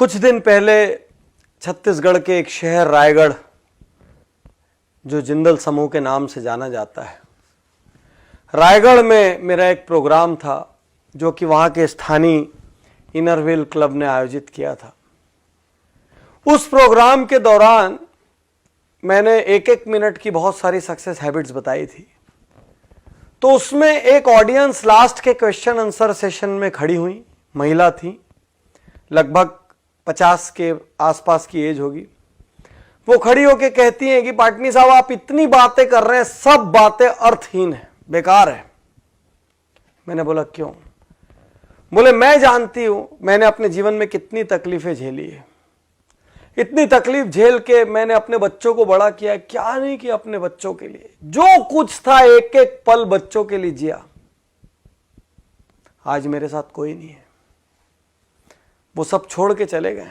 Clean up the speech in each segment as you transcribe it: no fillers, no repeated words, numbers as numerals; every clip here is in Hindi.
कुछ दिन पहले छत्तीसगढ़ के एक शहर रायगढ़, जो जिंदल समूह के नाम से जाना जाता है, रायगढ़ में मेरा एक प्रोग्राम था जो कि वहाँ के स्थानीय इनरव्हील क्लब ने आयोजित किया था। उस प्रोग्राम के दौरान मैंने एक एक मिनट की बहुत सारी सक्सेस हैबिट्स बताई थी। तो उसमें एक ऑडियंस लास्ट के क्वेश्चन आंसर सेशन में खड़ी हुई, महिला थी, लगभग 50 के आसपास की एज होगी। वो खड़ी होके कहती हैं कि पाटनी साहब आप इतनी बातें कर रहे हैं, सब बातें अर्थहीन है, बेकार है। मैंने बोला क्यों? बोले मैं जानती हूं मैंने अपने जीवन में कितनी तकलीफें झेली है, इतनी तकलीफ झेल के मैंने अपने बच्चों को बड़ा किया, क्या नहीं किया अपने बच्चों के लिए, जो कुछ था एक एक पल बच्चों के लिए जिया। आज मेरे साथ कोई नहीं है, वो सब छोड़ के चले गए।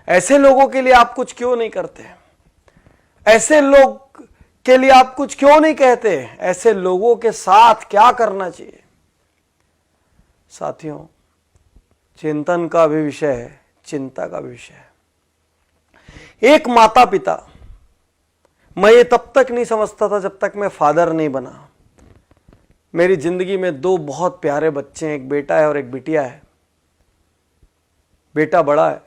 ऐसे लोगों के लिए आप कुछ क्यों नहीं करते? ऐसे लोग के लिए आप कुछ क्यों नहीं कहते? ऐसे लोगों के साथ क्या करना चाहिए? साथियों, चिंतन का भी विषय है, चिंता का भी विषय है। एक माता पिता, मैं ये तब तक नहीं समझता था जब तक मैं फादर नहीं बना। मेरी जिंदगी में दो बहुत प्यारे बच्चे हैं, एक बेटा है और एक बिटिया है। बेटा बड़ा है।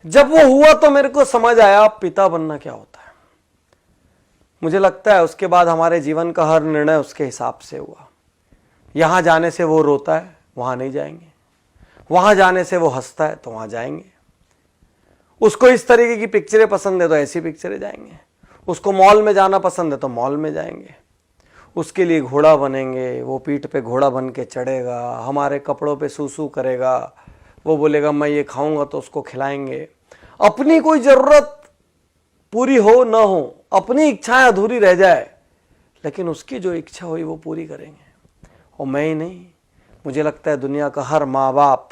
जब वो हुआ तो मेरे को समझ आया पिता बनना क्या होता है। मुझे लगता है उसके बाद हमारे जीवन का हर निर्णय उसके हिसाब से हुआ। यहां जाने से वो रोता है, वहां नहीं जाएंगे। वहां जाने से वो हंसता है तो वहां जाएंगे। उसको इस तरीके की पिक्चरें पसंद है तो ऐसी पिक्चरें जाएंगे। उसको मॉल में जाना पसंद है तो मॉल में जाएंगे। उसके लिए घोड़ा बनेंगे, वो पीठ पे घोड़ा बन के चढ़ेगा, हमारे कपड़ों पे सूसू करेगा, वो बोलेगा मैं ये खाऊंगा तो उसको खिलाएंगे। अपनी कोई जरूरत पूरी हो ना हो, अपनी इच्छाएं अधूरी रह जाए, लेकिन उसकी जो इच्छा हुई वो पूरी करेंगे। और मैं ही नहीं, मुझे लगता है दुनिया का हर माँ बाप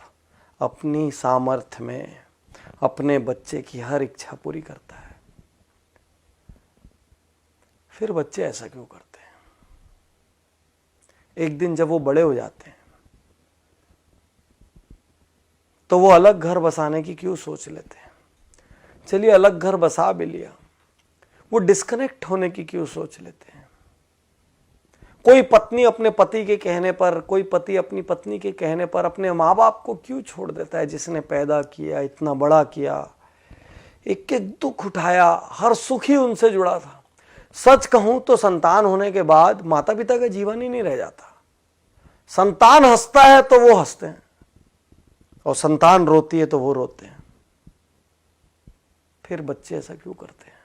अपनी सामर्थ्य में अपने बच्चे की हर इच्छा पूरी करता है। फिर बच्चे ऐसा क्यों करते हैं? एक दिन जब वो बड़े हो जाते हैं तो वो अलग घर बसाने की क्यों सोच लेते हैं? चलिए अलग घर बसा भी लिया, वो डिस्कनेक्ट होने की क्यों सोच लेते हैं? कोई पत्नी अपने पति के कहने पर, कोई पति अपनी पत्नी के कहने पर अपने माँ बाप को क्यों छोड़ देता है, जिसने पैदा किया, इतना बड़ा किया, एक एक दुख उठाया, हर सुख ही उनसे जुड़ा था। सच कहूं तो संतान होने के बाद माता पिता का जीवन ही नहीं रह जाता। संतान हंसता है तो वो हंसते हैं, और संतान रोती है तो वो रोते हैं। फिर बच्चे ऐसा क्यों करते हैं?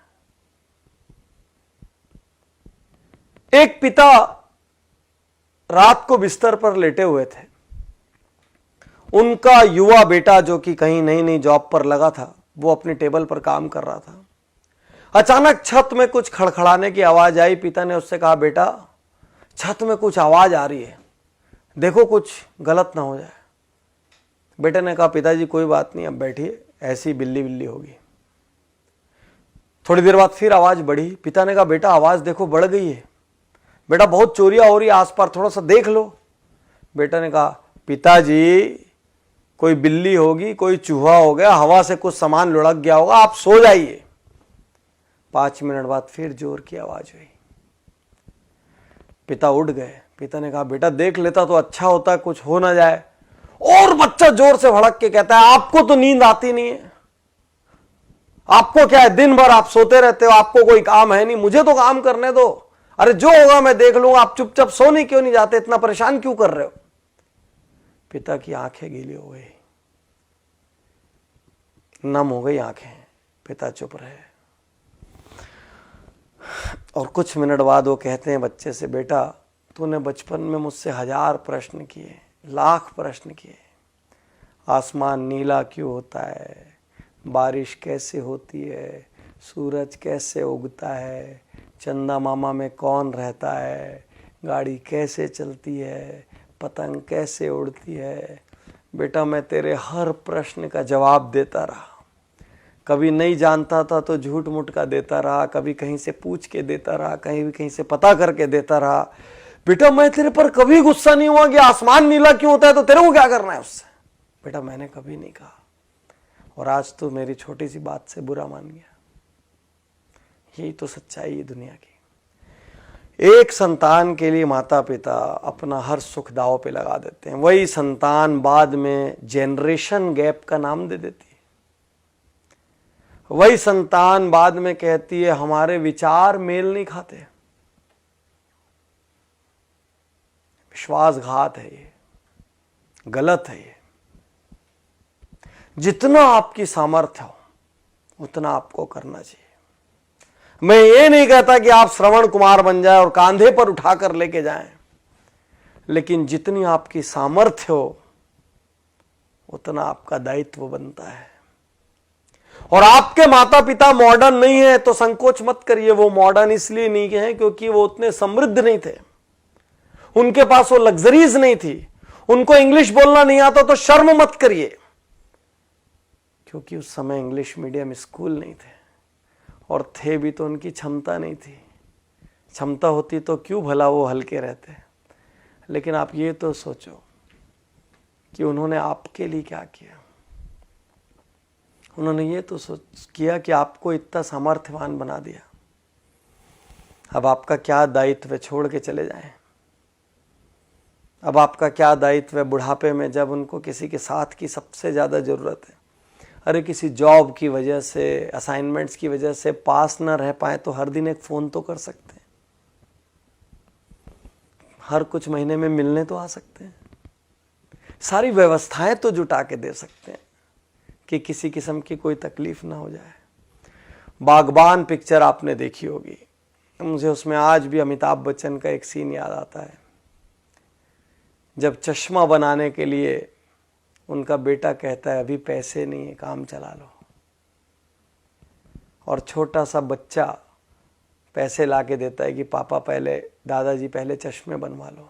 एक पिता रात को बिस्तर पर लेटे हुए थे। उनका युवा बेटा, जो कि कहीं नई नई जॉब पर लगा था, वो अपने टेबल पर काम कर रहा था। अचानक छत में कुछ खड़खड़ाने की आवाज आई। पिता ने उससे कहा, बेटा छत में कुछ आवाज आ रही है, देखो कुछ गलत ना हो जाए। बेटे ने कहा, पिताजी कोई बात नहीं, अब बैठिए, ऐसी बिल्ली बिल्ली होगी। थोड़ी देर बाद फिर आवाज बढ़ी। पिता ने कहा, बेटा आवाज देखो बढ़ गई है, बेटा बहुत चोरियां हो रही है आस पास, थोड़ा सा देख लो। बेटा ने कहा, पिताजी कोई बिल्ली होगी, कोई चूहा हो गया, हवा से कुछ सामान लुढ़क गया होगा, आप सो जाइए। 5 मिनट बाद फिर जोर की आवाज हुई। पिता उठ गए। पिता ने कहा, बेटा देख लेता तो अच्छा होता, कुछ हो ना जाए। और बच्चा जोर से भड़क के कहता है, आपको तो नींद आती नहीं है, आपको क्या है, दिन भर आप सोते रहते हो, आपको कोई काम है नहीं, मुझे तो काम करने दो, अरे जो होगा मैं देख लूंगा, आप चुपचाप सोने क्यों नहीं जाते, इतना परेशान क्यों कर रहे हो? पिता की आंखें गीली हो गई, नम हो गई आंखें। पिता चुप रहे। और कुछ मिनट बाद वो कहते हैं बच्चे से, बेटा तूने बचपन में मुझसे 1000 प्रश्न किए, लाख प्रश्न किए। आसमान नीला क्यों होता है, बारिश कैसे होती है, सूरज कैसे उगता है, चंदा मामा में कौन रहता है, गाड़ी कैसे चलती है, पतंग कैसे उड़ती है। बेटा मैं तेरे हर प्रश्न का जवाब देता रहा। कभी नहीं जानता था तो झूठ मूठ का देता रहा, कभी कहीं से पूछ के देता रहा, कहीं से पता करके देता रहा। बेटा मैं तेरे पर कभी गुस्सा नहीं हुआ कि आसमान नीला क्यों होता है तो तेरे को क्या करना है उससे। बेटा मैंने कभी नहीं कहा। और आज तो मेरी छोटी सी बात से बुरा मान गया। यही तो सच्चाई है दुनिया की। एक संतान के लिए माता पिता अपना हर सुख दांव पे लगा देते हैं, वही संतान बाद में जेनरेशन गैप का नाम दे देती है। वही संतान बाद में कहती है हमारे विचार मेल नहीं खाते। विश्वासघात है ये, गलत है ये। जितना आपकी सामर्थ्य हो उतना आपको करना चाहिए। मैं ये नहीं कहता कि आप श्रवण कुमार बन जाए और कांधे पर उठाकर लेके जाएं, लेकिन जितनी आपकी सामर्थ्य हो उतना आपका दायित्व बनता है। और आपके माता पिता मॉडर्न नहीं है तो संकोच मत करिए। वो मॉडर्न इसलिए नहीं है क्योंकि वो उतने समृद्ध नहीं थे, उनके पास वो लग्जरीज नहीं थी, उनको इंग्लिश बोलना नहीं आता तो शर्म मत करिए, क्योंकि उस समय इंग्लिश मीडियम स्कूल नहीं थे, और थे भी तो उनकी क्षमता नहीं थी। क्षमता होती तो क्यों भला वो हल्के रहते। लेकिन आप ये तो सोचो कि उन्होंने आपके लिए क्या किया। उन्होंने ये तो किया कि आपको इतना सामर्थ्यवान बना दिया। अब आपका क्या दायित्व है छोड़ के चले जाएं। अब आपका क्या दायित्व है बुढ़ापे में, जब उनको किसी के साथ की सबसे ज्यादा जरूरत है। अरे किसी जॉब की वजह से, असाइनमेंट्स की वजह से पास ना रह पाए तो हर दिन एक फोन तो कर सकते हैं, हर कुछ महीने में मिलने तो आ सकते हैं, सारी व्यवस्थाएं तो जुटा के दे सकते हैं कि किसी किस्म की कोई तकलीफ ना हो जाए। बागबान पिक्चर आपने देखी होगी, मुझे उसमें आज भी अमिताभ बच्चन का एक सीन याद आता है, जब चश्मा बनाने के लिए उनका बेटा कहता है अभी पैसे नहीं है, काम चला लो, और छोटा सा बच्चा पैसे लाके देता है कि पापा पहले, दादाजी पहले चश्मे बनवा लो।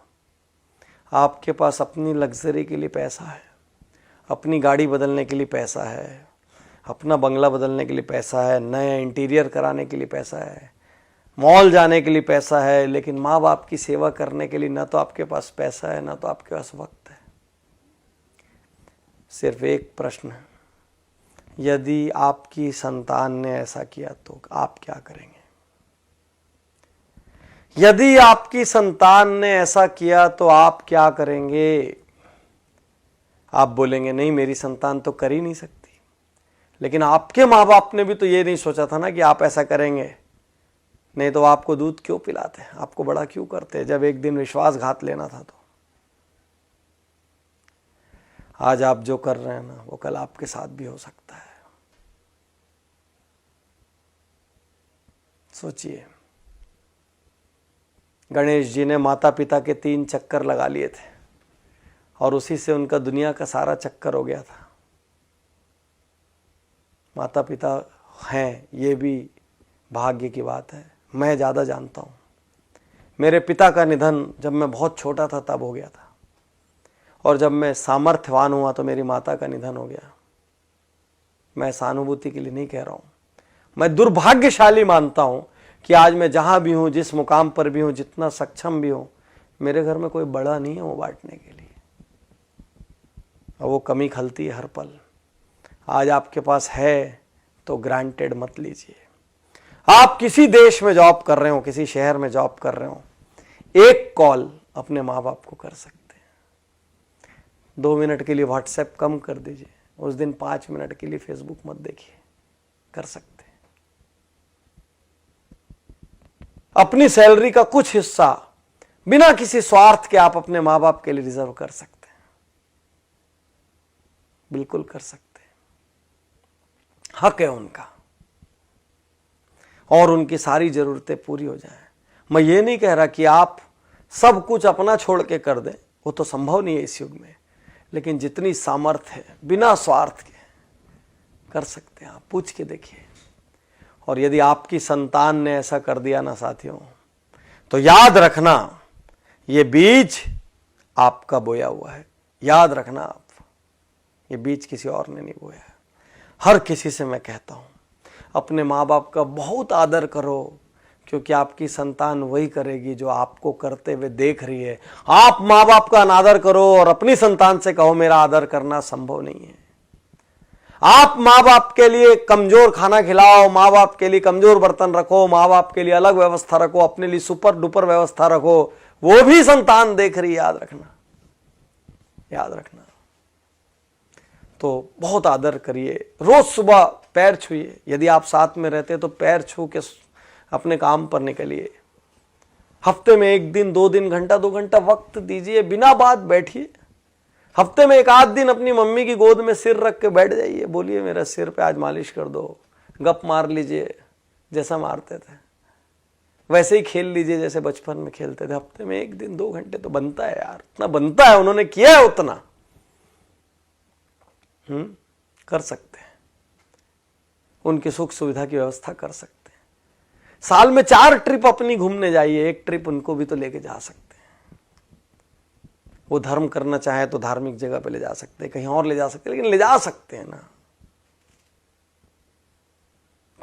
आपके पास अपनी लग्जरी के लिए पैसा है, अपनी गाड़ी बदलने के लिए पैसा है, अपना बंगला बदलने के लिए पैसा है, नया इंटीरियर कराने के लिए पैसा है, मॉल जाने के लिए पैसा है, लेकिन माँ बाप की सेवा करने के लिए ना तो आपके पास पैसा है ना तो आपके पास वक्त है। सिर्फ एक प्रश्न है, यदि आपकी संतान ने ऐसा किया तो आप क्या करेंगे? यदि आपकी संतान ने ऐसा किया तो आप क्या करेंगे? आप बोलेंगे नहीं मेरी संतान तो कर ही नहीं सकती, लेकिन आपके माँ बाप ने भी तो ये नहीं सोचा था ना कि आप ऐसा करेंगे, नहीं तो आपको दूध क्यों पिलाते, आपको बड़ा क्यों करते जब एक दिन विश्वासघात लेना था तो। आज आप जो कर रहे हैं ना वो कल आपके साथ भी हो सकता है। सोचिए, गणेश जी ने माता पिता के 3 चक्कर लगा लिए थे और उसी से उनका दुनिया का सारा चक्कर हो गया था। माता पिता हैं ये भी भाग्य की बात है, मैं ज़्यादा जानता हूँ। मेरे पिता का निधन जब मैं बहुत छोटा था तब हो गया था, और जब मैं सामर्थ्यवान हुआ तो मेरी माता का निधन हो गया। मैं सहानुभूति के लिए नहीं कह रहा हूँ, मैं दुर्भाग्यशाली मानता हूँ कि आज मैं जहाँ भी हूँ, जिस मुकाम पर भी हूँ, जितना सक्षम भी हूँ, मेरे घर में कोई बड़ा नहीं है वो बांटने के लिए, और वो कमी खलती है हर पल। आज आपके पास है तो ग्रांटेड मत लीजिए। आप किसी देश में जॉब कर रहे हो, किसी शहर में जॉब कर रहे हो, एक कॉल अपने माँ बाप को कर सकते हैं। 2 मिनट के लिए व्हाट्सएप कम कर दीजिए, उस दिन 5 मिनट के लिए फेसबुक मत देखिए, कर सकते हैं। अपनी सैलरी का कुछ हिस्सा बिना किसी स्वार्थ के आप अपने माँ बाप के लिए रिजर्व कर सकते हैं, बिल्कुल कर सकते हैं, हक है उनका, और उनकी सारी जरूरतें पूरी हो जाएं। मैं ये नहीं कह रहा कि आप सब कुछ अपना छोड़ के कर दें, वो तो संभव नहीं है इस युग में, लेकिन जितनी सामर्थ्य है बिना स्वार्थ के कर सकते हैं। आप पूछ के देखिए। और यदि आपकी संतान ने ऐसा कर दिया ना साथियों, तो याद रखना ये बीज आपका बोया हुआ है। याद रखना आप, ये बीज किसी और ने नहीं बोया है। हर किसी से मैं कहता हूं, अपने माँ बाप का बहुत आदर करो, क्योंकि आपकी संतान वही करेगी जो आपको करते हुए देख रही है। आप माँ बाप का अनादर करो और अपनी संतान से कहो मेरा आदर करना संभव नहीं है। आप माँ बाप के लिए कमजोर खाना खिलाओ, माँ बाप के लिए कमजोर बर्तन रखो, माँ बाप के लिए अलग व्यवस्था रखो, अपने लिए सुपर डुपर व्यवस्था रखो, वो भी संतान देख रही, याद रखना, याद रखना। तो बहुत आदर करिए, रोज सुबह पैर छूइए, यदि आप साथ में रहते तो पैर छू के अपने काम पर निकलिए। हफ्ते में 1 दिन 2 दिन घंटा 2 घंटा वक्त दीजिए, बिना बात बैठिए। हफ्ते में 1 आध दिन अपनी मम्मी की गोद में सिर रख के बैठ जाइए, बोलिए मेरा सिर पे आज मालिश कर दो, गप मार लीजिए जैसा मारते थे, वैसे ही खेल लीजिए जैसे बचपन में खेलते थे। हफ्ते में 1 दिन 2 घंटे तो बनता है यार, उतना बनता है, उन्होंने किया है उतना। कर सकते हैं, उनकी सुख सुविधा की व्यवस्था कर सकते हैं। साल में 4 ट्रिप अपनी घूमने जाइए, 1 ट्रिप उनको भी तो लेके जा सकते हैं। वो धर्म करना चाहे तो धार्मिक जगह पे ले जा सकते हैं, कहीं और ले जा सकते हैं, लेकिन ले जा सकते हैं ना।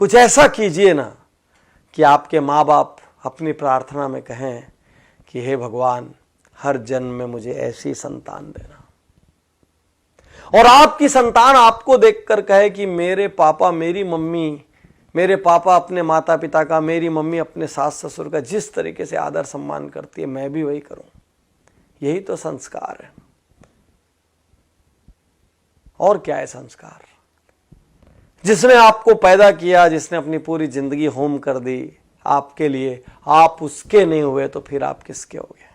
कुछ ऐसा कीजिए ना कि आपके माँ बाप अपनी प्रार्थना में कहें कि हे भगवान, हर जन्म में मुझे ऐसी संतान देना, और आपकी संतान आपको देखकर कहे कि मेरे पापा मेरी मम्मी, मेरे पापा अपने माता पिता का, मेरी मम्मी अपने सास ससुर का जिस तरीके से आदर सम्मान करती है, मैं भी वही करूं। यही तो संस्कार है, और क्या है संस्कार? जिसने आपको पैदा किया, जिसने अपनी पूरी जिंदगी होम कर दी आपके लिए, आप उसके नहीं हुए तो फिर आप किसके हो गए?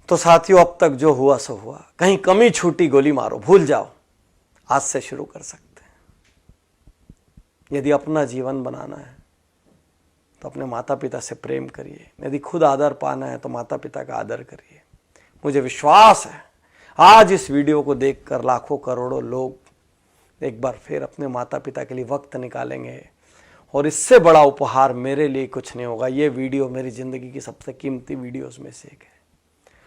तो साथियों, अब तक जो हुआ सो हुआ, कहीं कमी छूटी गोली मारो, भूल जाओ, आज से शुरू कर सकते हैं। यदि अपना जीवन बनाना है तो अपने माता पिता से प्रेम करिए, यदि खुद आदर पाना है तो माता पिता का आदर करिए। मुझे विश्वास है आज इस वीडियो को देखकर लाखों करोड़ों लोग एक बार फिर अपने माता पिता के लिए वक्त निकालेंगे, और इससे बड़ा उपहार मेरे लिए कुछ नहीं होगा। ये वीडियो मेरी जिंदगी की सबसे कीमती वीडियोस में से एक है।